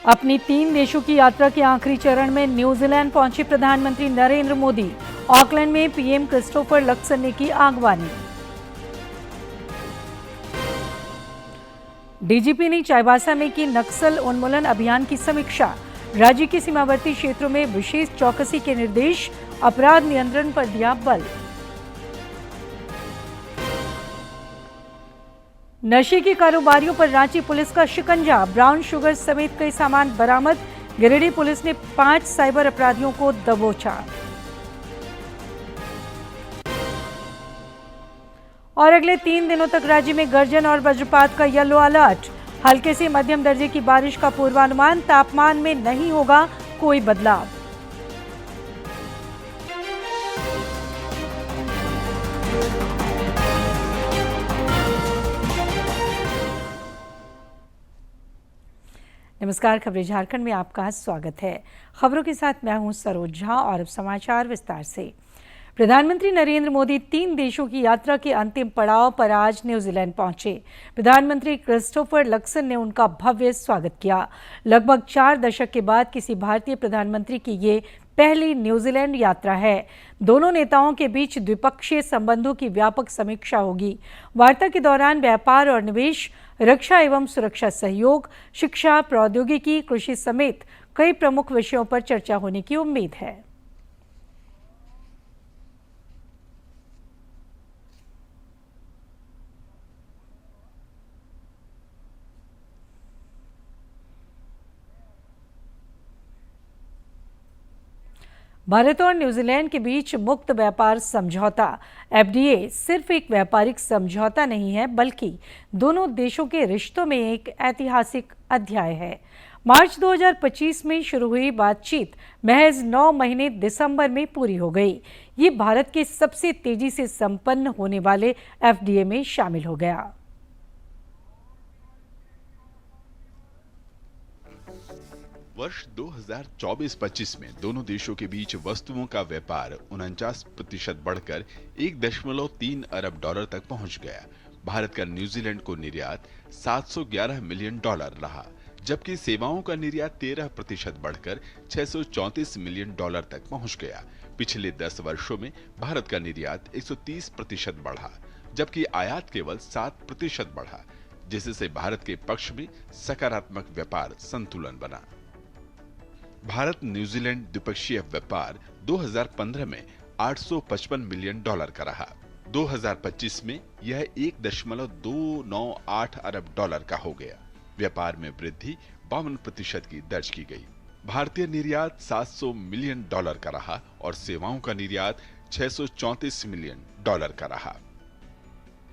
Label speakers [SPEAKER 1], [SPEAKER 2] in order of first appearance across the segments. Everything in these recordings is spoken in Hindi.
[SPEAKER 1] अपनी 3 देशों की यात्रा के आखिरी चरण में न्यूजीलैंड पहुंचे प्रधानमंत्री नरेंद्र मोदी। ऑकलैंड में पीएम क्रिस्टोफर लक्सन ने की आगवानी। डीजीपी ने चाईबासा में की नक्सल उन्मूलन अभियान की समीक्षा। राज्य के सीमावर्ती क्षेत्रों में विशेष चौकसी के निर्देश, अपराध नियंत्रण पर दिया बल। नशे के कारोबारियों पर रांची पुलिस का शिकंजा, ब्राउन शुगर समेत कई सामान बरामद। गिरिडीह पुलिस ने 5 साइबर अपराधियों को दबोचा। और अगले 3 दिनों तक राज्य में गर्जन और वज्रपात का येलो अलर्ट। हल्के से मध्यम दर्जे की बारिश का पूर्वानुमान, तापमान में नहीं होगा कोई बदलाव। नमस्कार, खबरें झारखंड में आपका स्वागत है। खबरों के साथ मैं हूं सरोज झा और अब समाचार विस्तार से। प्रधानमंत्री नरेंद्र मोदी 3 देशों की यात्रा के अंतिम पड़ाव पर आज न्यूजीलैंड पहुंचे। प्रधानमंत्री क्रिस्टोफर लक्सन ने उनका भव्य स्वागत किया। लगभग 4 दशक के बाद किसी भारतीय प्रधानमंत्री की ये पहली न्यूजीलैंड यात्रा है। दोनों नेताओं के बीच द्विपक्षीय संबंधों की व्यापक समीक्षा होगी। वार्ता के दौरान व्यापार और निवेश, रक्षा एवं सुरक्षा सहयोग, शिक्षा, प्रौद्योगिकी, कृषि समेत कई प्रमुख विषयों पर चर्चा होने की उम्मीद है। भारत और न्यूजीलैंड के बीच मुक्त व्यापार समझौता एफडीए सिर्फ एक व्यापारिक समझौता नहीं है, बल्कि दोनों देशों के रिश्तों में एक ऐतिहासिक अध्याय है। मार्च 2025 में शुरू हुई बातचीत महज 9 महीने दिसंबर में पूरी हो गई। ये भारत के सबसे तेजी से संपन्न होने वाले एफडीए में शामिल हो गया।
[SPEAKER 2] वर्ष 2024-25 में दोनों देशों के बीच वस्तुओं का व्यापार 49% बढ़कर 1.3 अरब डॉलर तक पहुंच गया। भारत का न्यूजीलैंड को निर्यात 711 मिलियन डॉलर रहा, जबकि सेवाओं का निर्यात 13% बढ़कर 634 मिलियन डॉलर तक पहुंच गया। पिछले 10 वर्षों में भारत का निर्यात 130% बढ़ा, जबकि आयात केवल 7% बढ़ा, जिससे भारत के पक्ष में सकारात्मक व्यापार संतुलन बना। भारत न्यूजीलैंड द्विपक्षीय व्यापार 2015 में 855 मिलियन डॉलर का रहा। 2025 में यह 1.298 अरब डॉलर का हो गया। व्यापार में वृद्धि 52% की दर्ज की गई। भारतीय निर्यात 700 मिलियन डॉलर का रहा और सेवाओं का निर्यात 634 मिलियन डॉलर का रहा।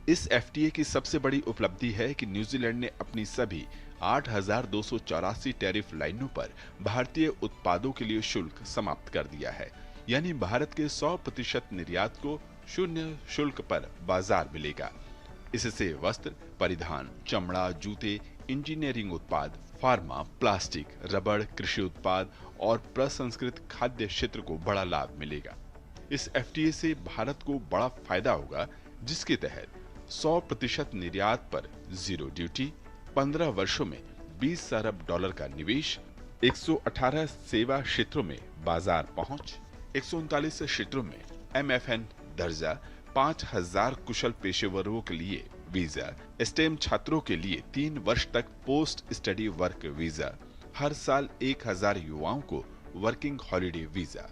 [SPEAKER 2] इस एफटीए की सबसे बड़ी उपलब्धि है कि न्यूजीलैंड ने अपनी सभी 8,284 टैरिफ लाइनों पर भारतीय उत्पादों के लिए शुल्क समाप्त कर दिया है। यानी भारत के 100% निर्यात को शून्य शुल्क पर बाजार मिलेगा। इससे वस्त्र, परिधान, चमड़ा, जूते, इंजीनियरिंग उत्पाद, फार्मा, प्लास्टिक, रबड़, कृषि उत्पाद और प्रसंस्कृत खाद्य क्षेत्र को बड़ा लाभ मिलेगा। इस एफटीए से भारत को बड़ा फायदा होगा, जिसके तहत 100% निर्यात पर जीरो ड्यूटी, 15 वर्षों में 20 अरब डॉलर का निवेश, 118 सेवा क्षेत्रों में बाजार पहुंच, 139 क्षेत्रों में एमएफएन दर्जा, 5000 कुशल पेशेवरों के लिए वीजा, स्टेम छात्रों के लिए 3 वर्ष तक पोस्ट स्टडी वर्क वीजा, हर साल 1000 युवाओं को वर्किंग हॉलिडे वीजा।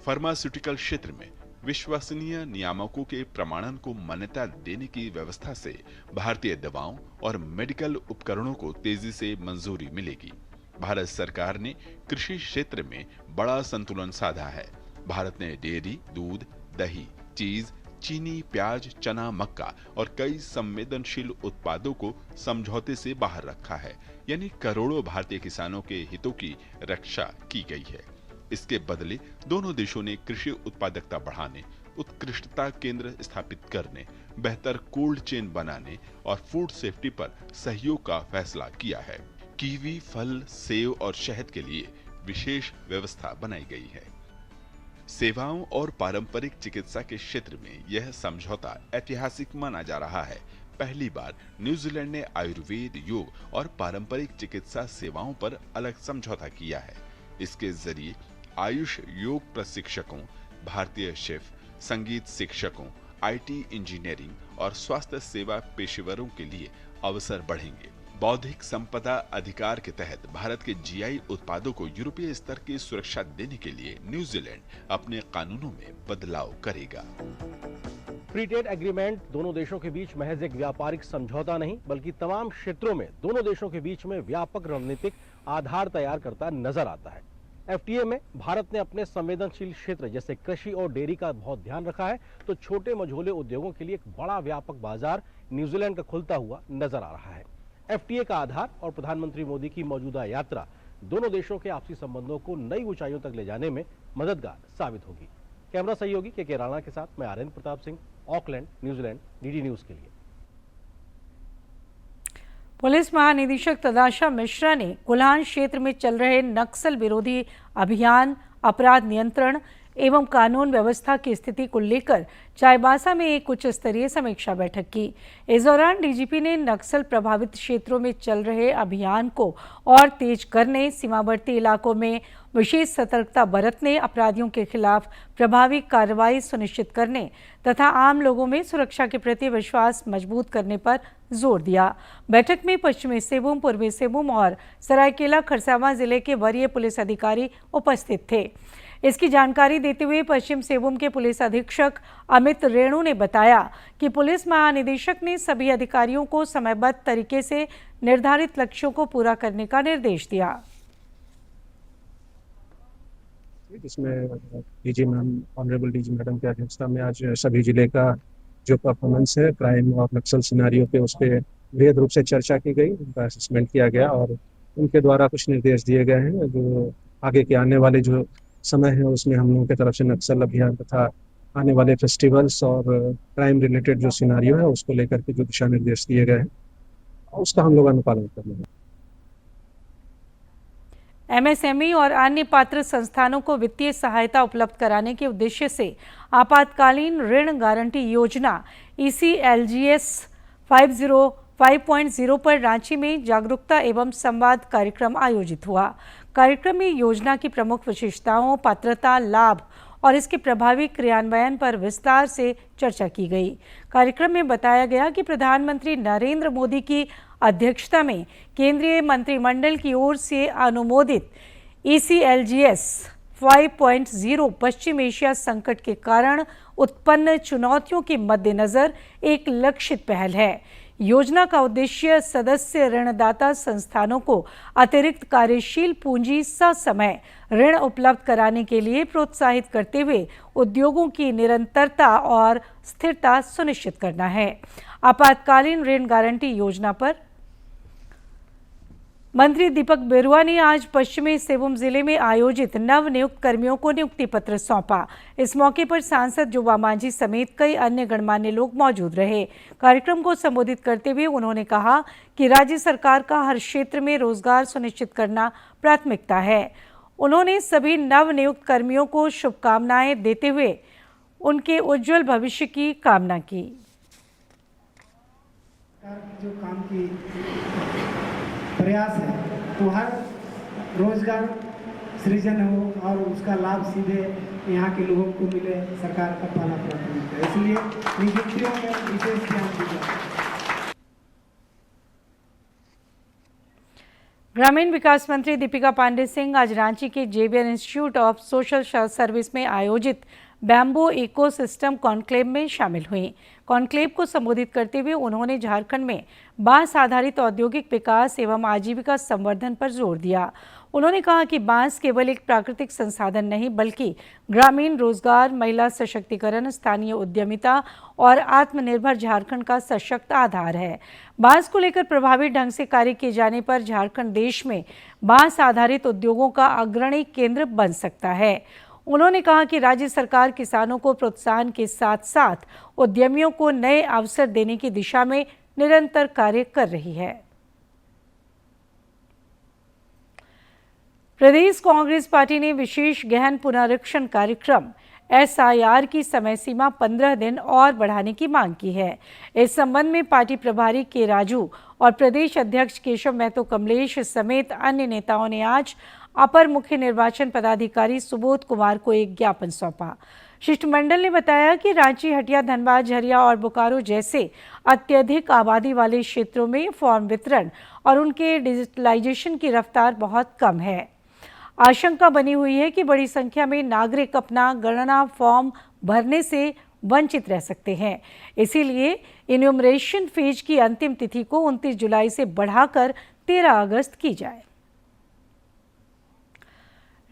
[SPEAKER 2] फार्मास्यूटिकल क्षेत्र में विश्वसनीय नियामकों के प्रमाणन को मान्यता देने की व्यवस्था से भारतीय दवाओं और मेडिकल उपकरणों को तेजी से मंजूरी मिलेगी। भारत सरकार ने कृषि क्षेत्र में बड़ा संतुलन साधा है। भारत ने डेयरी, दूध, दही, चीज, चीनी, प्याज, चना, मक्का और कई संवेदनशील उत्पादों को समझौते से बाहर रखा है। यानी करोड़ों भारतीय किसानों के हितों की रक्षा की गई है। इसके बदले दोनों देशों ने कृषि उत्पादकता बढ़ाने, उत्कृष्टता केंद्र स्थापित करने, बेहतर कोल्ड चेन बनाने और फूड सेफ्टी पर सहयोग का फैसला किया है। कीवी, फल, सेब और शहद के लिए विशेष व्यवस्था बनाई गई है। सेवाओं और पारंपरिक चिकित्सा के क्षेत्र में यह समझौता ऐतिहासिक माना जा रहा है। पहली बार न्यूजीलैंड ने आयुर्वेद, योग और पारंपरिक चिकित्सा सेवाओं पर अलग समझौता किया है। इसके जरिए आयुष योग प्रशिक्षकों, भारतीय शेफ, संगीत शिक्षकों, IT इंजीनियरिंग और स्वास्थ्य सेवा पेशेवरों के लिए अवसर बढ़ेंगे। बौद्धिक संपदा अधिकार के तहत भारत के GI उत्पादों को यूरोपीय स्तर की सुरक्षा देने के लिए न्यूजीलैंड अपने कानूनों में बदलाव करेगा।
[SPEAKER 3] फ्री ट्रेड एग्रीमेंट दोनों देशों के बीच महज एक व्यापारिक समझौता नहीं, बल्कि तमाम क्षेत्रों में दोनों देशों के बीच में व्यापक रणनीतिक आधार तैयार करता नजर आता है। FTA में भारत ने अपने संवेदनशील क्षेत्र जैसे कृषि और डेयरी का बहुत ध्यान रखा है, तो छोटे मझोले उद्योगों के लिए एक बड़ा व्यापक बाजार न्यूजीलैंड का खुलता हुआ नजर आ रहा है। FTA का आधार और प्रधानमंत्री मोदी की मौजूदा यात्रा दोनों देशों के आपसी संबंधों को नई ऊंचाइयों तक ले जाने में मददगार साबित होगी। कैमरा सहयोगी के राणा के साथ मैं Aryan Pratap Singh, Auckland, New Zealand, DD news के लिए।
[SPEAKER 1] पुलिस महानिदेशक तदाशा मिश्रा ने कोल्हान क्षेत्र में चल रहे नक्सल विरोधी अभियान, अपराध नियंत्रण एवं कानून व्यवस्था की स्थिति को लेकर चाईबासा में एक उच्च स्तरीय समीक्षा बैठक की। इस दौरान DGP ने नक्सल प्रभावित क्षेत्रों में चल रहे अभियान को और तेज करने, सीमावर्ती इलाकों में विशेष सतर्कता बरतने, अपराधियों के खिलाफ प्रभावी कार्रवाई सुनिश्चित करने तथा आम लोगों में सुरक्षा के प्रति विश्वास मजबूत करने पर जोर दिया। बैठक में पश्चिमी सिंहभूम, पूर्वी सिंहभूम और सरायकेला खरसावां जिले के वरीय पुलिस अधिकारी उपस्थित थे। इसकी जानकारी देते हुए पश्चिम सिंहभूम के पुलिस अधीक्षक अमित रेणु ने बताया कि पुलिस महानिदेशक ने सभी अधिकारियों को समयबद्ध तरीके से निर्धारित लक्ष्यों को पूरा करने का निर्देश दिया।
[SPEAKER 4] इसमें ऑनरेबल DG मैडम की अध्यक्षता में आज सभी जिले का जो परफॉर्मेंस है क्राइम और नक्सल सिनारियों पे उस पर वृहद रूप से चर्चा की गई, उनका असेसमेंट किया गया और उनके द्वारा कुछ निर्देश दिए गए हैं जो आगे के आने वाले जो समय है उसमें हम लोगों की तरफ से नक्सल अभियान तथा आने वाले फेस्टिवल्स और क्राइम रिलेटेड जो सिनारियो है उसको लेकर के जो दिशा निर्देश दिए गए हैं उसका हम लोग अनुपालन करेंगे।
[SPEAKER 1] MSME और अन्य पात्र संस्थानों को वित्तीय सहायता उपलब्ध कराने के उद्देश्य से आपातकालीन ऋण गारंटी योजना ECLGS 5.0 पर रांची में जागरूकता एवं संवाद कार्यक्रम आयोजित हुआ। कार्यक्रम में योजना की प्रमुख विशेषताओं, पात्रता, लाभ और इसके प्रभावी क्रियान्वयन पर विस्तार से चर्चा की गई। कार्यक्रम में बताया गया कि प्रधानमंत्री नरेंद्र मोदी की अध्यक्षता में केंद्रीय मंत्रिमंडल की ओर से अनुमोदित ECLGS 5.0 पश्चिम एशिया संकट के कारण उत्पन्न चुनौतियों के मद्देनजर एक लक्षित पहल है। योजना का उद्देश्य सदस्य ऋणदाता संस्थानों को अतिरिक्त कार्यशील पूंजी ससमय ऋण उपलब्ध कराने के लिए प्रोत्साहित करते हुए उद्योगों की निरंतरता और स्थिरता सुनिश्चित करना है। आपातकालीन ऋण गारंटी योजना पर मंत्री दीपक बिरुआ ने आज पश्चिमी सिंहभूम जिले में आयोजित नवनियुक्त कर्मियों को नियुक्ति पत्र सौंपा। इस मौके पर सांसद जोबा मांझी समेत कई अन्य गणमान्य लोग मौजूद रहे। कार्यक्रम को संबोधित करते हुए उन्होंने कहा कि राज्य सरकार का हर क्षेत्र में रोजगार सुनिश्चित करना प्राथमिकता है। उन्होंने सभी नवनियुक्त कर्मियों को शुभकामनाएं देते हुए उनके उज्जवल भविष्य की कामना की।
[SPEAKER 5] जो काम की प्रयास है तो हर रोजगार सृजन हो और उसका लाभ सीधे यहाँ के लोगों को मिले, सरकार का पहला प्राथमिकता है। इसलिए नियुक्तियों में विशेष ध्यान दीजिए।
[SPEAKER 1] ग्रामीण विकास मंत्री दीपिका पांडे सिंह आज रांची के JBN institute of social service में आयोजित बैम्बू इकोसिस्टम कॉन्क्लेव में शामिल हुई। कॉन्क्लेव को संबोधित करते हुए उन्होंने झारखंड में बांस आधारित औद्योगिक विकास एवं आजीविका संवर्धन पर जोर दिया। उन्होंने कहा कि बांस केवल एक प्राकृतिक संसाधन नहीं बल्कि ग्रामीण रोजगार, महिला सशक्तिकरण, स्थानीय उद्यमिता और आत्मनिर्भर झारखंड का सशक्त आधार है। बांस को लेकर प्रभावी ढंग से कार्य किए जाने पर झारखंड देश में बांस आधारित उद्योगों का अग्रणी केंद्र बन सकता है। उन्होंने कहा कि राज्य सरकार किसानों को प्रोत्साहन के साथ साथ उद्यमियों को नए अवसर देने की दिशा में निरंतर कार्य कर रही है। प्रदेश कांग्रेस पार्टी ने विशेष गहन पुनरीक्षण कार्यक्रम SIR की समय सीमा 15 दिन और बढ़ाने की मांग की है। इस संबंध में पार्टी प्रभारी के राजू और प्रदेश अध्यक्ष केशव महतो कमलेश समेत अन्य नेताओं ने आज अपर मुख्य निर्वाचन पदाधिकारी सुबोध कुमार को एक ज्ञापन सौंपा। शिष्टमंडल ने बताया कि रांची, हटिया, धनबाद, झरिया और बोकारो जैसे अत्यधिक आबादी वाले क्षेत्रों में फॉर्म वितरण और उनके डिजिटलाइजेशन की रफ्तार बहुत कम है। आशंका बनी हुई है कि बड़ी संख्या में नागरिक अपना गणना फॉर्म भरने से वंचित रह सकते हैं। इसीलिए इन्यूमरेशन फेज की अंतिम तिथि को 29 जुलाई से बढ़ाकर 13 अगस्त की जाए।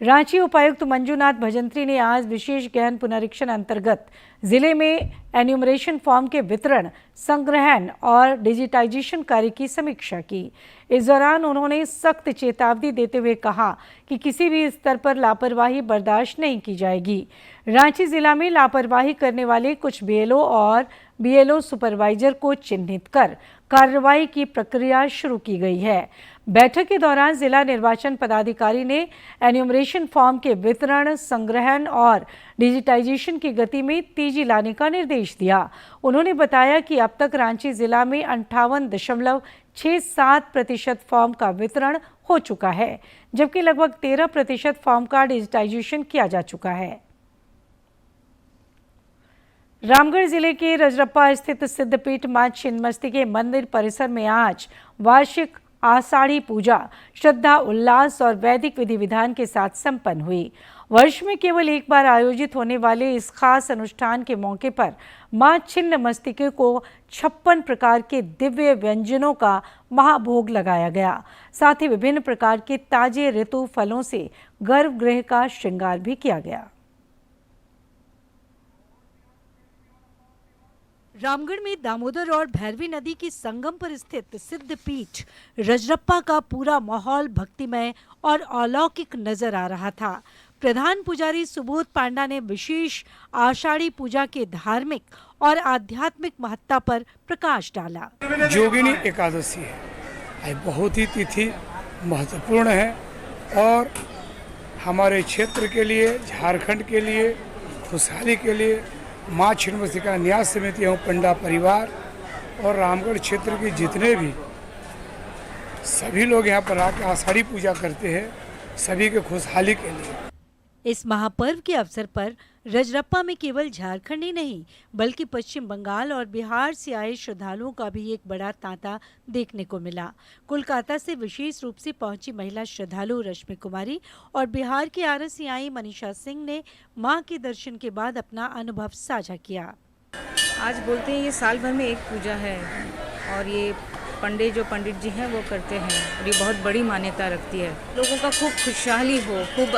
[SPEAKER 1] रांची उपायुक्त मंजूनाथ भजंत्री ने आज विशेष गहन पुनरीक्षण अंतर्गत जिले में एन्यूमरेशन फॉर्म के वितरण, संग्रहण और डिजिटाइजेशन कार्य की समीक्षा की। इस दौरान उन्होंने सख्त चेतावनी देते हुए कहा कि किसी भी स्तर पर लापरवाही बर्दाश्त नहीं की जाएगी। रांची जिला में लापरवाही करने वाले कुछ BLO और BLO सुपरवाइजर को चिन्हित कर कार्रवाई की प्रक्रिया शुरू की गई है। बैठक के दौरान जिला निर्वाचन पदाधिकारी ने एन्यूमरेशन फॉर्म के वितरण, संग्रहण और डिजिटाइजेशन की गति में तेजी लाने का निर्देश दिया। उन्होंने बताया कि अब तक रांची जिला में 58.67% फॉर्म का वितरण हो चुका है, जबकि लगभग 13% फॉर्म का डिजिटाइजेशन किया जा चुका है। रामगढ़ जिले के रजरप्पा स्थित सिद्धपीठ मां छिन्नमस्तिके मंदिर परिसर में आज वार्षिक आषाढ़ी पूजा श्रद्धा, उल्लास और वैदिक विधि विधान के साथ संपन्न हुई। वर्ष में केवल एक बार आयोजित होने वाले इस खास अनुष्ठान के मौके पर मां छिन्नमस्तिके को 56 प्रकार के दिव्य व्यंजनों का महाभोग लगाया गया। साथ ही विभिन्न प्रकार के ताजे ऋतु फलों से गर्भगृह का श्रृंगार भी किया गया। रामगढ़ में दामोदर और भैरवी नदी की संगम पर स्थित सिद्धपीठ रजरप्पा का पूरा माहौल भक्तिमय और अलौकिक नजर आ रहा था। प्रधान पुजारी सुबोध पांडा ने विशेष आषाढ़ी पूजा के धार्मिक और आध्यात्मिक महत्ता पर प्रकाश डाला।
[SPEAKER 6] जोगिनी एकादशी है, ये बहुत ही तिथि महत्वपूर्ण है और हमारे क्षेत्र के लिए, झारखंड के लिए, खुशहाली के लिए माँ छिन्नमस्तिका न्यास समिति एवं पंडा परिवार और रामगढ़ क्षेत्र के जितने भी सभी लोग यहाँ पर आकर आषाढ़ी पूजा करते हैं, सभी के खुशहाली के लिए।
[SPEAKER 1] इस महापर्व के अवसर पर रजरप्पा में केवल झारखंड ही नहीं बल्कि पश्चिम बंगाल और बिहार से आए श्रद्धालुओं का भी एक बड़ा तांता देखने को मिला। कोलकाता से विशेष रूप से पहुंची महिला श्रद्धालु रश्मि कुमारी और बिहार के आरा से आई मनीषा सिंह ने मां के दर्शन के बाद अपना अनुभव साझा किया।
[SPEAKER 7] आज बोलते हैं ये साल भर में एक पूजा है और ये पंडित जी हैं वो करते हैं और ये बहुत बड़ी मान्यता रखती है। लोगों का खूब खुशहाली हो, खूब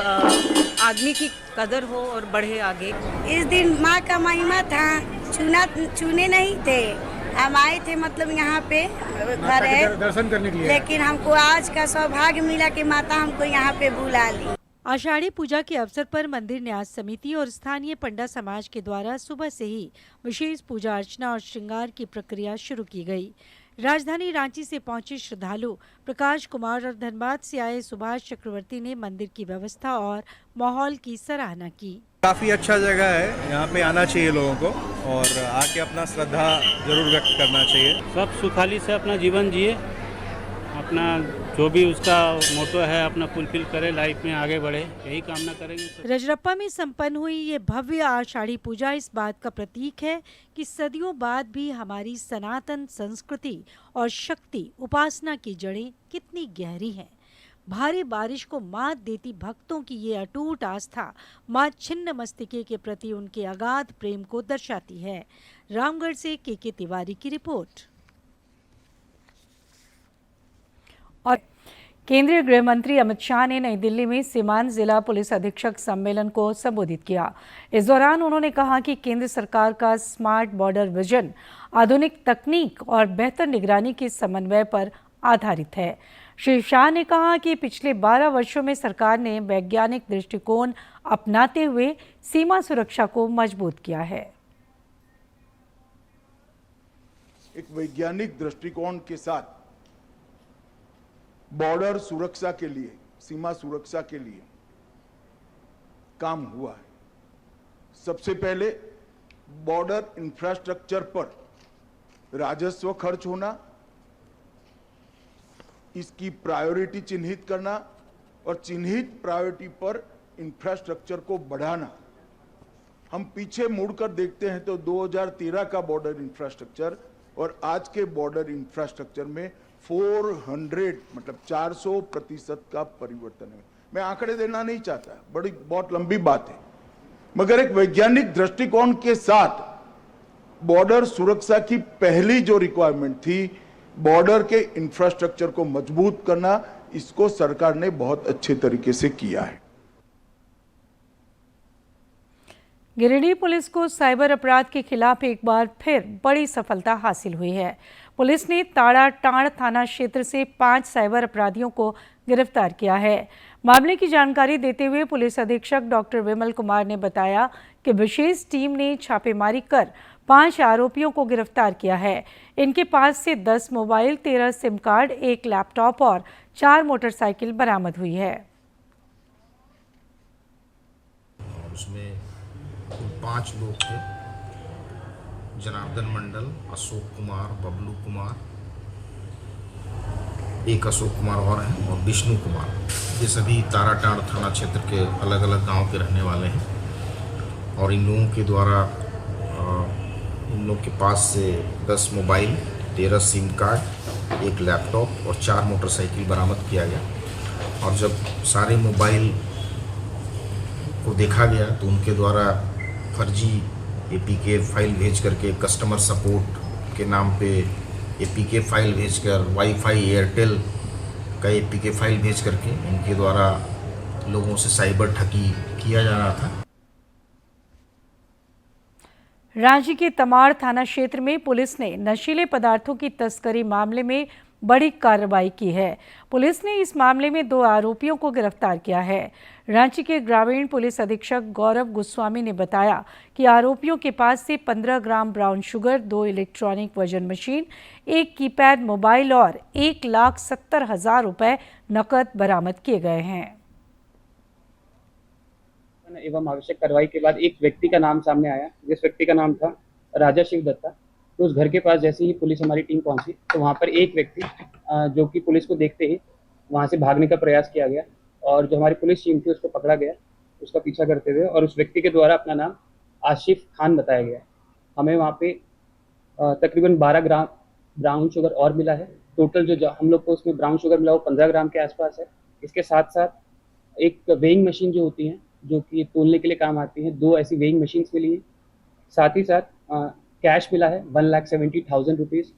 [SPEAKER 7] आदमी की कदर हो और बढ़े आगे।
[SPEAKER 8] इस दिन माँ का महिमा था, चुने नहीं थे, हम आए थे मतलब यहाँ पे घर है
[SPEAKER 6] दर्शन करने के लिए,
[SPEAKER 8] लेकिन हमको आज का सौभाग्य मिला कि माता हमको यहाँ पे बुला ली।
[SPEAKER 1] आषाढ़ी पूजा के अवसर पर मंदिर न्यास समिति और स्थानीय पंडा समाज के द्वारा सुबह से ही विशेष पूजा अर्चना और श्रृंगार की प्रक्रिया शुरू की गई। राजधानी रांची से पहुंचे श्रद्धालु प्रकाश कुमार और धनबाद से आए सुभाष चक्रवर्ती ने मंदिर की व्यवस्था और माहौल की सराहना की।
[SPEAKER 9] काफ़ी अच्छा जगह है, यहाँ पे आना चाहिए लोगों को और आके अपना श्रद्धा जरूर व्यक्त करना चाहिए।
[SPEAKER 10] सब सुखाली से अपना जीवन जिए, अपना जो भी उसका मोटो है अपना फुलफिल करे, लाइफ में आगे बढ़े, यही कामना करेंगे।
[SPEAKER 1] रजरप्पा में संपन्न हुई ये भव्य आषाढ़ी पूजा इस बात का प्रतीक है कि सदियों बाद भी हमारी सनातन संस्कृति और शक्ति उपासना की जड़ें कितनी गहरी हैं। भारी बारिश को मात देती भक्तों की ये अटूट आस्था मां छिन्नमस्तिके के प्रति उनके अगाध प्रेम को दर्शाती है। रामगढ़ से के तिवारी की रिपोर्ट। और केंद्रीय गृह मंत्री अमित शाह ने नई दिल्ली में सीमांत जिला पुलिस अधीक्षक सम्मेलन को संबोधित किया। इस दौरान उन्होंने कहा कि केंद्र सरकार का स्मार्ट बॉर्डर विजन आधुनिक तकनीक और बेहतर निगरानी के समन्वय पर आधारित है। श्री शाह ने कहा कि पिछले 12 वर्षों में सरकार ने वैज्ञानिक दृष्टिकोण अपनाते हुए सीमा सुरक्षा को मजबूत किया है।
[SPEAKER 11] एक वैज्ञानिक दृष्टिकोण के साथ बॉर्डर सुरक्षा के लिए, सीमा सुरक्षा के लिए काम हुआ है। सबसे पहले बॉर्डर इंफ्रास्ट्रक्चर पर राजस्व खर्च होना, इसकी प्रायोरिटी चिन्हित करना और चिन्हित प्रायोरिटी पर इंफ्रास्ट्रक्चर को बढ़ाना। हम पीछे मुड़कर देखते हैं तो 2013 का बॉर्डर इंफ्रास्ट्रक्चर और आज के बॉर्डर इंफ्रास्ट्रक्चर में 400% का परिवर्तन है। मैं आंकड़े देना नहीं चाहता, बहुत लंबी बात है, मगर एक वैज्ञानिक दृष्टिकोण के साथ बॉर्डर सुरक्षा की पहली जो रिक्वायरमेंट थी, बॉर्डर के इंफ्रास्ट्रक्चर को मजबूत करना, इसको सरकार ने बहुत अच्छे तरीके से किया है।
[SPEAKER 1] गिरिडीह पुलिस को साइबर अपराध के खिलाफ एक बार फिर बड़ी सफलता हासिल हुई है। पुलिस ने ताड़ाटाड़ थाना क्षेत्र से 5 साइबर अपराधियों को गिरफ्तार किया है। मामले की जानकारी देते हुए पुलिस अधीक्षक डॉक्टर विमल कुमार ने बताया कि विशेष टीम ने छापेमारी कर 5 आरोपियों को गिरफ्तार किया है। इनके पास से 10 मोबाइल, 13 सिम कार्ड, 1 लैपटॉप और 4 मोटरसाइकिल बरामद हुई है।
[SPEAKER 12] उसमें 5 लोग थे, जनार्दन मंडल, अशोक कुमार, बबलू कुमार, एक अशोक कुमार और हैं, और विष्णु कुमार। ये सभी ताराटाड़ थाना क्षेत्र के अलग अलग गांव के रहने वाले हैं और इन लोगों के द्वारा इन लोग के पास से 10 मोबाइल, 13 सिम कार्ड, 1 लैपटॉप और 4 मोटरसाइकिल बरामद किया गया। और जब सारे मोबाइल को देखा गया तो उनके द्वारा फर्जी APK फाइल भेज करके कस्टमर सपोर्ट के नाम पे APK फाइल भेजकर, वाईफाई एयरटेल का APK फाइल भेज करके इनके द्वारा लोगों से साइबर ठगी किया जा रहा था।
[SPEAKER 1] रांची के तमाड़ थाना क्षेत्र में पुलिस ने नशीले पदार्थों की तस्करी मामले में बड़ी कार्रवाई की है। पुलिस ने इस मामले में 2 आरोपियों को गिरफ्तार किया है। रांची के ग्रामीण पुलिस अधीक्षक गौरव गोस्वामी ने बताया कि आरोपियों के पास से 15 ग्राम ब्राउन शुगर, 2 इलेक्ट्रॉनिक वजन मशीन, 1 कीपैड मोबाइल और 1,70,000 रुपए नकद बरामद किए गए हैं।
[SPEAKER 13] एवं आवश्यक कार्रवाई के बाद एक व्यक्ति का नाम सामने आया, जिस व्यक्ति का नाम था राजा शिव दत्ता। तो उस घर के पास जैसे ही पुलिस हमारी टीम पहुंची तो वहां पर एक व्यक्ति जो कि पुलिस को देखते ही वहां से भागने का प्रयास किया गया और जो हमारी पुलिस टीम थी उसको पकड़ा गया, उसका पीछा करते हुए, और उस व्यक्ति के द्वारा अपना नाम आशिफ खान बताया गया। हमें वहाँ पे तकरीबन 12 ग्राम ब्राउन शुगर और मिला है। टोटल जो हम लोग को उसमें ब्राउन शुगर मिला वो 15 ग्राम के आसपास है। इसके साथ साथ एक वेइंग मशीन जो होती है, जो कि तोलने के लिए काम आती है, 2 ऐसी वेइंग मशीन्स मिली हैं। साथ ही साथ कैश मिला है 1,70,000 रुपीज़।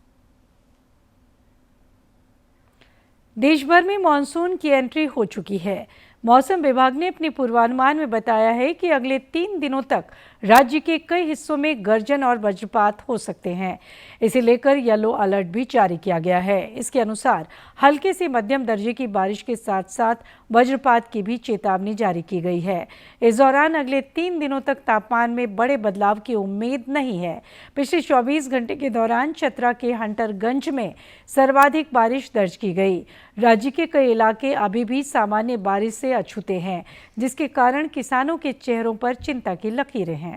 [SPEAKER 1] देश भर में मानसून की एंट्री हो चुकी है। मौसम विभाग ने अपने पूर्वानुमान में बताया है कि अगले 3 दिनों तक राज्य के कई हिस्सों में गर्जन और वज्रपात हो सकते हैं। इसे लेकर येलो अलर्ट भी जारी किया गया है। इसके अनुसार हल्के से मध्यम दर्जे की बारिश के साथ साथ वज्रपात की भी चेतावनी जारी की गई है। इस दौरान अगले 3 दिनों तक तापमान में बड़े बदलाव की उम्मीद नहीं है। पिछले 24 घंटे के दौरान चतरा के हंटरगंज में सर्वाधिक बारिश दर्ज की गई। राज्य के कई इलाके अभी भी सामान्य बारिश से अछूते हैं, जिसके कारण किसानों के चेहरों पर चिंता की लकीरें हैं।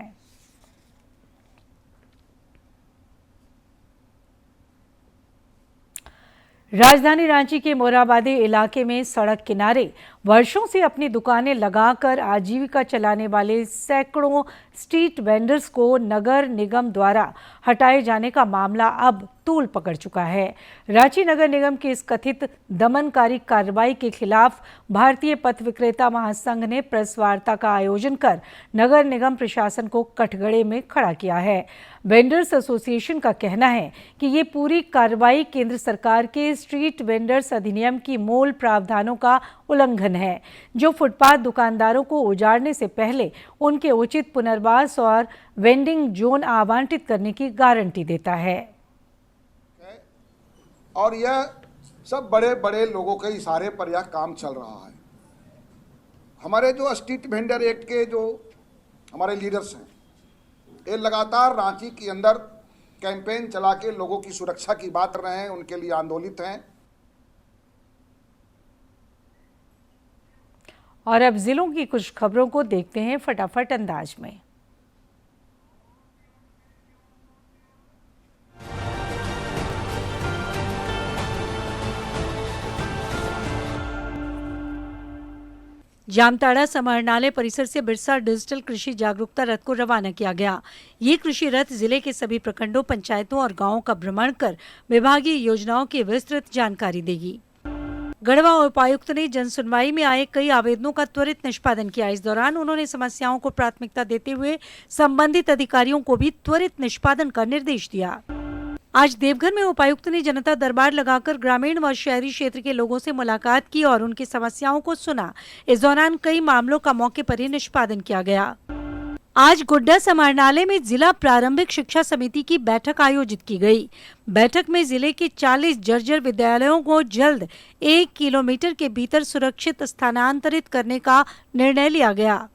[SPEAKER 1] राजधानी रांची के मोराबादी इलाके में सड़क किनारे वर्षों से अपनी दुकानें लगाकर आजीविका चलाने वाले सैकड़ों स्ट्रीट वेंडर्स को नगर निगम द्वारा हटाए जाने का मामला अब तूल पकड़ चुका है। रांची नगर निगम की इस कथित दमनकारी कार्रवाई के खिलाफ भारतीय पथ विक्रेता महासंघ ने प्रेस वार्ता का आयोजन कर नगर निगम प्रशासन को कटघरे में खड़ा किया है। वेंडर्स एसोसिएशन का कहना है कि ये पूरी कार्रवाई केंद्र सरकार के स्ट्रीट वेंडर्स अधिनियम की मूल प्रावधानों का उल्लंघन है, जो फुटपाथ दुकानदारों को उजाड़ने से पहले उनके उचित पुनर्वास और वेंडिंग जोन आवंटित करने की गारंटी देता है।
[SPEAKER 14] और यह सब बड़े बड़े लोगों के इशारे पर यह काम चल रहा है। हमारे जो स्ट्रीट वेंडर एक्ट के जो हमारे लीडर्स हैं, ये लगातार रांची के अंदर कैंपेन चला के लोगों की सुरक्षा की बात कर रहे हैं, उनके लिए आंदोलित हैं।
[SPEAKER 1] और अब जिलों की कुछ खबरों को देखते हैं फटाफट अंदाज में। जामताड़ा समाहरणालय परिसर से बिरसा डिजिटल कृषि जागरूकता रथ को रवाना किया गया। ये कृषि रथ जिले के सभी प्रखंडों, पंचायतों और गांवों का भ्रमण कर विभागीय योजनाओं की विस्तृत जानकारी देगी। गढ़वा उपायुक्त ने जन सुनवाई में आए कई आवेदनों का त्वरित निष्पादन किया। इस दौरान उन्होंने समस्याओं को प्राथमिकता देते हुए संबंधित अधिकारियों को भी त्वरित निष्पादन का निर्देश दिया। आज देवघर में उपायुक्त ने जनता दरबार लगाकर ग्रामीण व शहरी क्षेत्र के लोगों से मुलाकात की और उनकी समस्याओं को सुना। इस दौरान कई मामलों का मौके पर ही निष्पादन किया गया। आज गोड्डा समाहरणालय में जिला प्रारंभिक शिक्षा समिति की बैठक आयोजित की गई। बैठक में जिले के 40 जर्जर विद्यालयों को जल्द 1 किलोमीटर के भीतर सुरक्षित स्थानांतरित करने का निर्णय लिया गया।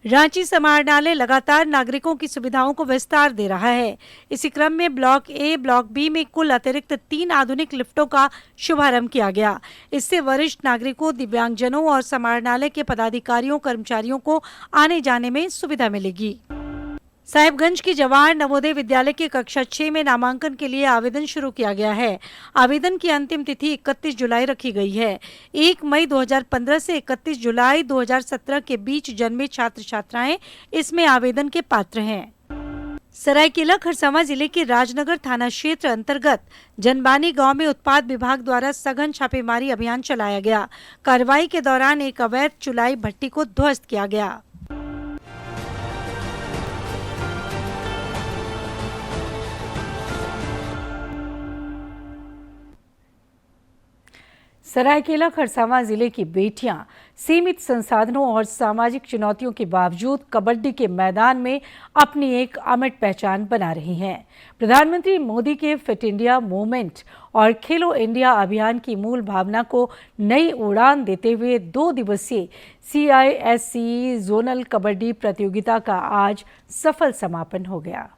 [SPEAKER 1] रांची समाहरणालय लगातार नागरिकों की सुविधाओं को विस्तार दे रहा है। इसी क्रम में ब्लॉक ए, ब्लॉक बी में कुल अतिरिक्त 3 आधुनिक लिफ्टों का शुभारंभ किया गया। इससे वरिष्ठ नागरिकों, दिव्यांगजनों और समाहरणालय के पदाधिकारियों, कर्मचारियों को आने जाने में सुविधा मिलेगी। साहिबगंज के जवाहर नवोदय विद्यालय के कक्षा 6 में नामांकन के लिए आवेदन शुरू किया गया है। आवेदन की अंतिम तिथि 31 जुलाई रखी गई है। 1 मई 2015 से 31 जुलाई 2017 के बीच जन्मे छात्र छात्राएं इसमें आवेदन के पात्र हैं। सरायकेला खरसावां जिले के राजनगर थाना क्षेत्र अंतर्गत जनबानी गांव में उत्पाद विभाग द्वारा सघन छापेमारी अभियान चलाया गया। कार्रवाई के दौरान एक अवैध चुलाई भट्टी को ध्वस्त किया गया। सरायकेला खरसावां जिले की बेटियां सीमित संसाधनों और सामाजिक चुनौतियों के बावजूद कबड्डी के मैदान में अपनी एक अमिट पहचान बना रही हैं। प्रधानमंत्री मोदी के फिट इंडिया मूवमेंट और खेलो इंडिया अभियान की मूल भावना को नई उड़ान देते हुए 2 दिवसीय CISCE जोनल कबड्डी प्रतियोगिता का आज सफल समापन हो गया।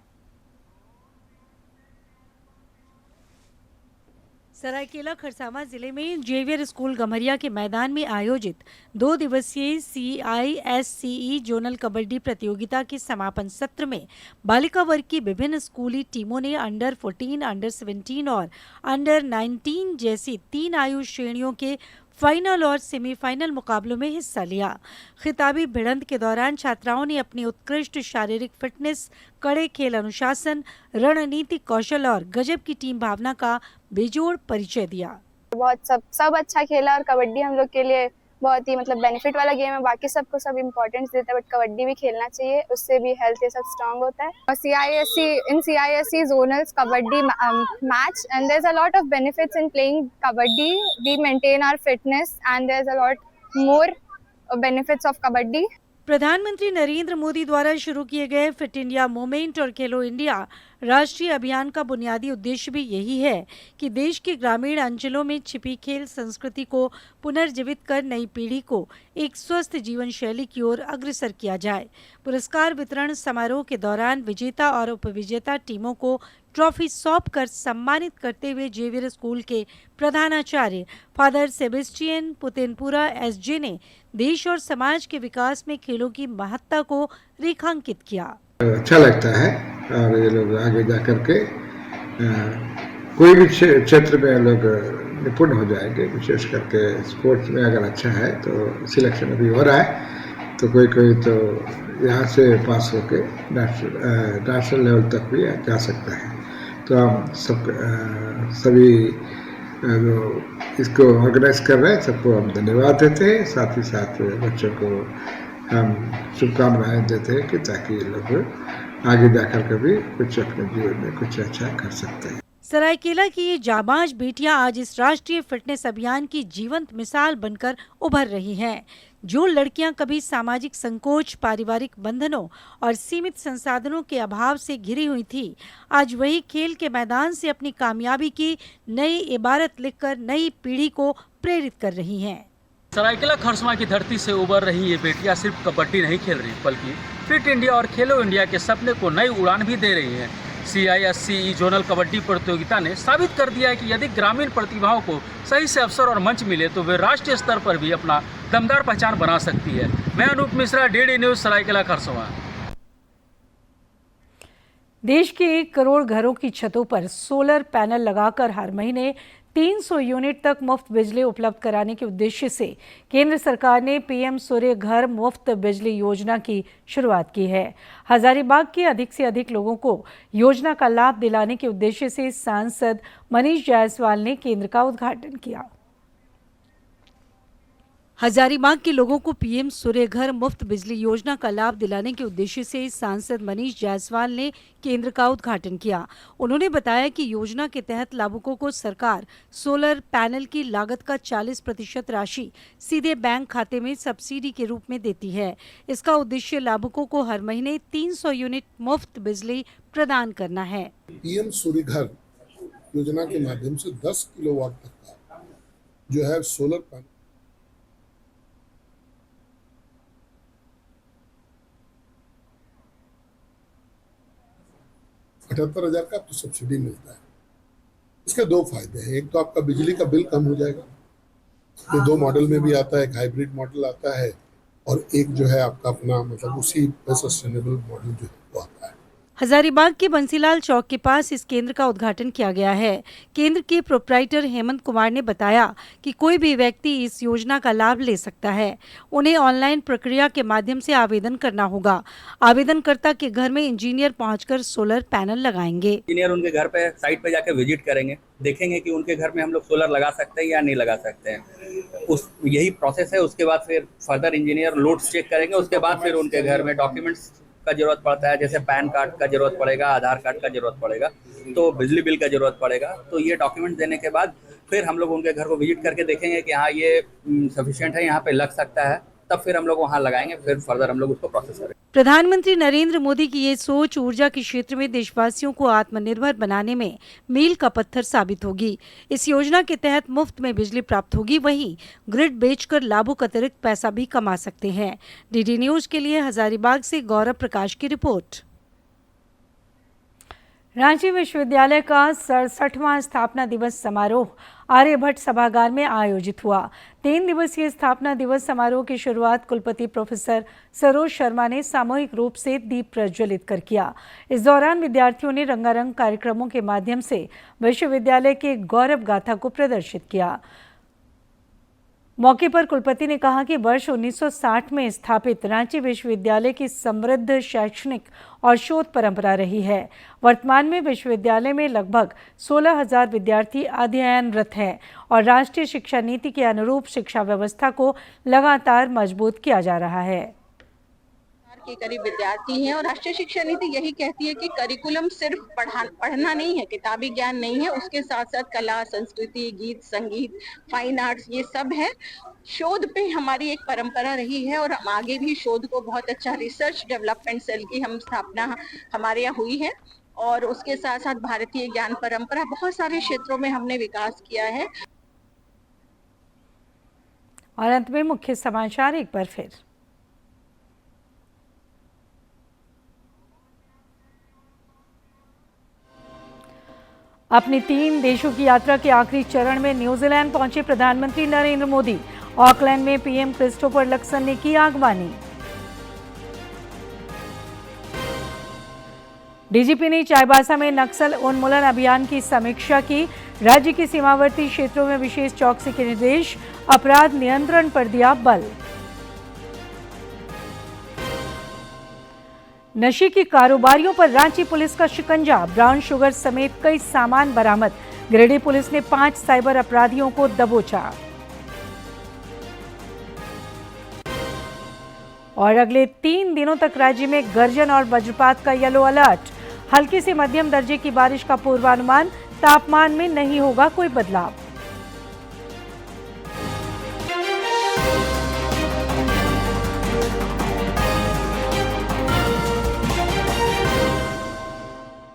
[SPEAKER 1] सरायकेला खरसावां जिले में जेवियर स्कूल गम्हरिया के मैदान में आयोजित 2 दिवसीय CISCE जोनल कबड्डी प्रतियोगिता के समापन सत्र में बालिका वर्ग की विभिन्न स्कूली टीमों ने अंडर 14, अंडर 17 और अंडर 19 जैसी 3 आयु श्रेणियों के फाइनल और सेमीफाइनल मुकाबलों में हिस्सा लिया। खिताबी भिड़ंत के दौरान छात्राओं ने अपनी उत्कृष्ट शारीरिक फिटनेस, कड़े खेल अनुशासन, रणनीतिक कौशल और गजब की टीम भावना का बेजोड़ परिचय दिया।
[SPEAKER 15] बहुत सब अच्छा खेला और कबड्डी हम लोग के लिए बहुत ही बेनिफिट वाला गेम है। बाकी सबको सब इम्पोर्टेंस देता है, बट कबड्डी भी खेलना चाहिए, उससे भी हेल्थ ये सब स्ट्रांग होता है। और CISCE zonals kabaddi match, and there's a lot of benefits in playing kabaddi. We maintain our fitness and there's a lot more benefits of kabaddi.
[SPEAKER 1] प्रधानमंत्री नरेंद्र मोदी द्वारा शुरू किए गए फिट इंडिया मूवमेंट और खेलो इंडिया राष्ट्रीय अभियान का बुनियादी उद्देश्य भी यही है कि देश के ग्रामीण अंचलों में छिपी खेल संस्कृति को पुनर्जीवित कर नई पीढ़ी को एक स्वस्थ जीवन शैली की ओर अग्रसर किया जाए। पुरस्कार वितरण समारोह के दौरान विजेता और उपविजेता टीमों को ट्रॉफी सौंपकर सम्मानित करते हुए जेवियर स्कूल के प्रधानाचार्य फादर सेबेस्टियन पुतेनपुरा SJ ने देश और समाज के विकास में खेलों की महत्ता को रेखांकित किया।
[SPEAKER 16] अच्छा लगता है और ये लोग आगे जा करके कोई भी क्षेत्र में लोग निपुण हो जाएंगे। विशेष करके स्पोर्ट्स में अगर अच्छा है तो सिलेक्शन अभी हो रहा है, तो कोई तो यहाँ से पास होके नेशनल लेवल तक भी जा सकता है। तो हम सभी जो इसको ऑर्गेनाइज कर रहे हैं सबको हम धन्यवाद देते हैं। साथ ही साथ बच्चों को हम शुभकामनाएं देते हैं कि ताकि ये लोग आगे जाकर कभी कुछ अपने जीवन में कुछ अच्छा कर सकते हैं।
[SPEAKER 1] सरायकेला की ये जाबाज बेटियां आज इस राष्ट्रीय फिटनेस अभियान की जीवंत मिसाल बनकर उभर रही हैं। जो लड़कियां कभी सामाजिक संकोच, पारिवारिक बंधनों और सीमित संसाधनों के अभाव से घिरी हुई थी, आज वही खेल के मैदान से अपनी कामयाबी की नई इबारत लिखकर नई पीढ़ी को प्रेरित कर रही हैं।
[SPEAKER 17] सरायकेला खरसावां की धरती से उभर रही ये बेटियां सिर्फ कबड्डी नहीं खेल रही, बल्कि फिट इंडिया और खेलो इंडिया के सपने को नई उड़ान भी दे रही हैं। CISCE जोनल कबड्डी प्रतियोगिता ने साबित कर दिया है कि यदि ग्रामीण प्रतिभाओं को सही से अवसर और मंच मिले तो वे राष्ट्रीय स्तर पर भी अपना दमदार पहचान बना सकती है। मैं अनूप मिश्रा, DD न्यूज़, सरायकेला खरसावां।
[SPEAKER 1] देश के 1 करोड़ घरों की छतों पर सोलर पैनल लगाकर हर महीने 300 यूनिट तक मुफ्त बिजली उपलब्ध कराने के उद्देश्य से केंद्र सरकार ने पीएम सूर्य घर मुफ्त बिजली योजना की शुरुआत की है। हजारीबाग के अधिक से अधिक लोगों को योजना का लाभ दिलाने के उद्देश्य से सांसद मनीष जायसवाल ने केंद्र का उद्घाटन किया। हजारीबाग के लोगों को पीएम सूर्य घर मुफ्त बिजली योजना का लाभ दिलाने के उद्देश्य से सांसद मनीष जायसवाल ने केंद्र का उद्घाटन किया। उन्होंने बताया कि योजना के तहत लाभुकों को सरकार सोलर पैनल की लागत का 40% राशि सीधे बैंक खाते में सब्सिडी के रूप में देती है। इसका उद्देश्य लाभुकों को हर महीने 300 यूनिट मुफ्त बिजली प्रदान करना है।
[SPEAKER 18] पीएम सूर्य घर योजना के माध्यम से 10 किलोवाट तक का जो है सोलर पैनल 78,000 का तो सब्सिडी मिलता है। इसके दो फायदे हैं, एक तो आपका बिजली का बिल कम हो जाएगा, ये 2 मॉडल में भी आता है, एक हाइब्रिड मॉडल आता है और एक जो है आपका अपना मतलब उसी पे सस्टेनेबल मॉडल जो है वो आता है।
[SPEAKER 1] हजारीबाग के बंसीलाल चौक के पास इस केंद्र का उद्घाटन किया गया है। केंद्र के प्रोप्राइटर हेमंत कुमार ने बताया कि कोई भी व्यक्ति इस योजना का लाभ ले सकता है। उन्हें ऑनलाइन प्रक्रिया के माध्यम से आवेदन करना होगा। आवेदनकर्ता के घर में इंजीनियर पहुंचकर सोलर पैनल लगाएंगे।
[SPEAKER 19] इंजीनियर उनके घर पे साइट पे जाकर विजिट करेंगे, देखेंगे कि उनके घर में हम लोग सोलर लगा सकते हैं या नहीं लगा सकते हैं। यही प्रोसेस है। उसके बाद फिर फर्दर इंजीनियर लोड्स चेक करेंगे। उसके बाद फिर उनके घर में डॉक्यूमेंट्स का जरूरत पड़ता है, जैसे पैन कार्ड का जरूरत पड़ेगा, आधार कार्ड का जरूरत पड़ेगा, तो बिजली बिल का जरूरत पड़ेगा। तो ये डॉक्यूमेंट देने के बाद फिर हम लोग उनके घर को विजिट करके देखेंगे कि हाँ ये सफिशिएंट है, यहाँ पे लग सकता है, तब फिर हम लोग वहाँ लगाएंगे, फिर फर्दर हम लोग उसको प्रोसेस करेंगे।
[SPEAKER 1] प्रधानमंत्री नरेंद्र मोदी की ये सोच ऊर्जा के क्षेत्र में देशवासियों को आत्मनिर्भर बनाने में मील का पत्थर साबित होगी। इस योजना के तहत मुफ्त में बिजली प्राप्त होगी, वहीं ग्रिड बेचकर लाभुक अतिरिक्त पैसा भी कमा सकते हैं। डीडी न्यूज के लिए हजारीबाग से गौरव प्रकाश की रिपोर्ट। रांची विश्वविद्यालय का 67वां स्थापना दिवस समारोह आर्यभट्ट सभागार में आयोजित हुआ। 3 दिवसीय स्थापना दिवस समारोह की शुरुआत कुलपति प्रोफेसर सरोज शर्मा ने सामूहिक रूप से दीप प्रज्वलित कर किया। इस दौरान विद्यार्थियों ने रंगारंग कार्यक्रमों के माध्यम से विश्वविद्यालय के गौरव गाथा को प्रदर्शित किया। मौके पर कुलपति ने कहा कि वर्ष 1960 में स्थापित रांची विश्वविद्यालय की समृद्ध शैक्षणिक और शोध परंपरा रही है। वर्तमान में विश्वविद्यालय में लगभग 16,000 विद्यार्थी अध्ययनरत हैं और राष्ट्रीय शिक्षा नीति के अनुरूप शिक्षा व्यवस्था को लगातार मजबूत किया जा रहा है।
[SPEAKER 20] के करीब विद्यार्थी हैं और राष्ट्रीय शिक्षा नीति यही कहती है कि करिकुलम सिर्फ पढ़ना नहीं है, किताबी ज्ञान नहीं है, उसके साथ साथ कला, संस्कृति, गीत, संगीत, फाइन आर्ट्स, ये सब है। शोध पे हमारी एक परंपरा रही है और हम आगे भी शोध को बहुत अच्छा रिसर्च डेवलपमेंट सेल की हम स्थापना हमारे यहाँ हुई है और उसके साथ साथ भारतीय ज्ञान परंपरा बहुत सारे क्षेत्रों में हमने विकास किया है।
[SPEAKER 1] और अंत में मुख्य समाचार एक बार फिर। अपनी 3 देशों की यात्रा के आखिरी चरण में न्यूजीलैंड पहुंचे प्रधानमंत्री नरेंद्र मोदी। ऑकलैंड में पीएम क्रिस्टोफर लक्सन ने की आगवानी। डीजीपी ने चाईबासा में नक्सल उन्मूलन अभियान की समीक्षा की। राज्य के सीमावर्ती क्षेत्रों में विशेष चौकसी के निर्देश, अपराध नियंत्रण पर दिया बल। नशे के कारोबारियों पर रांची पुलिस का शिकंजा, ब्राउन शुगर समेत कई सामान बरामद। गिरिडीह पुलिस ने 5 साइबर अपराधियों को दबोचा। और अगले 3 दिनों तक राज्य में गर्जन और वज्रपात का येलो अलर्ट। हल्की से मध्यम दर्जे की बारिश का पूर्वानुमान, तापमान में नहीं होगा कोई बदलाव।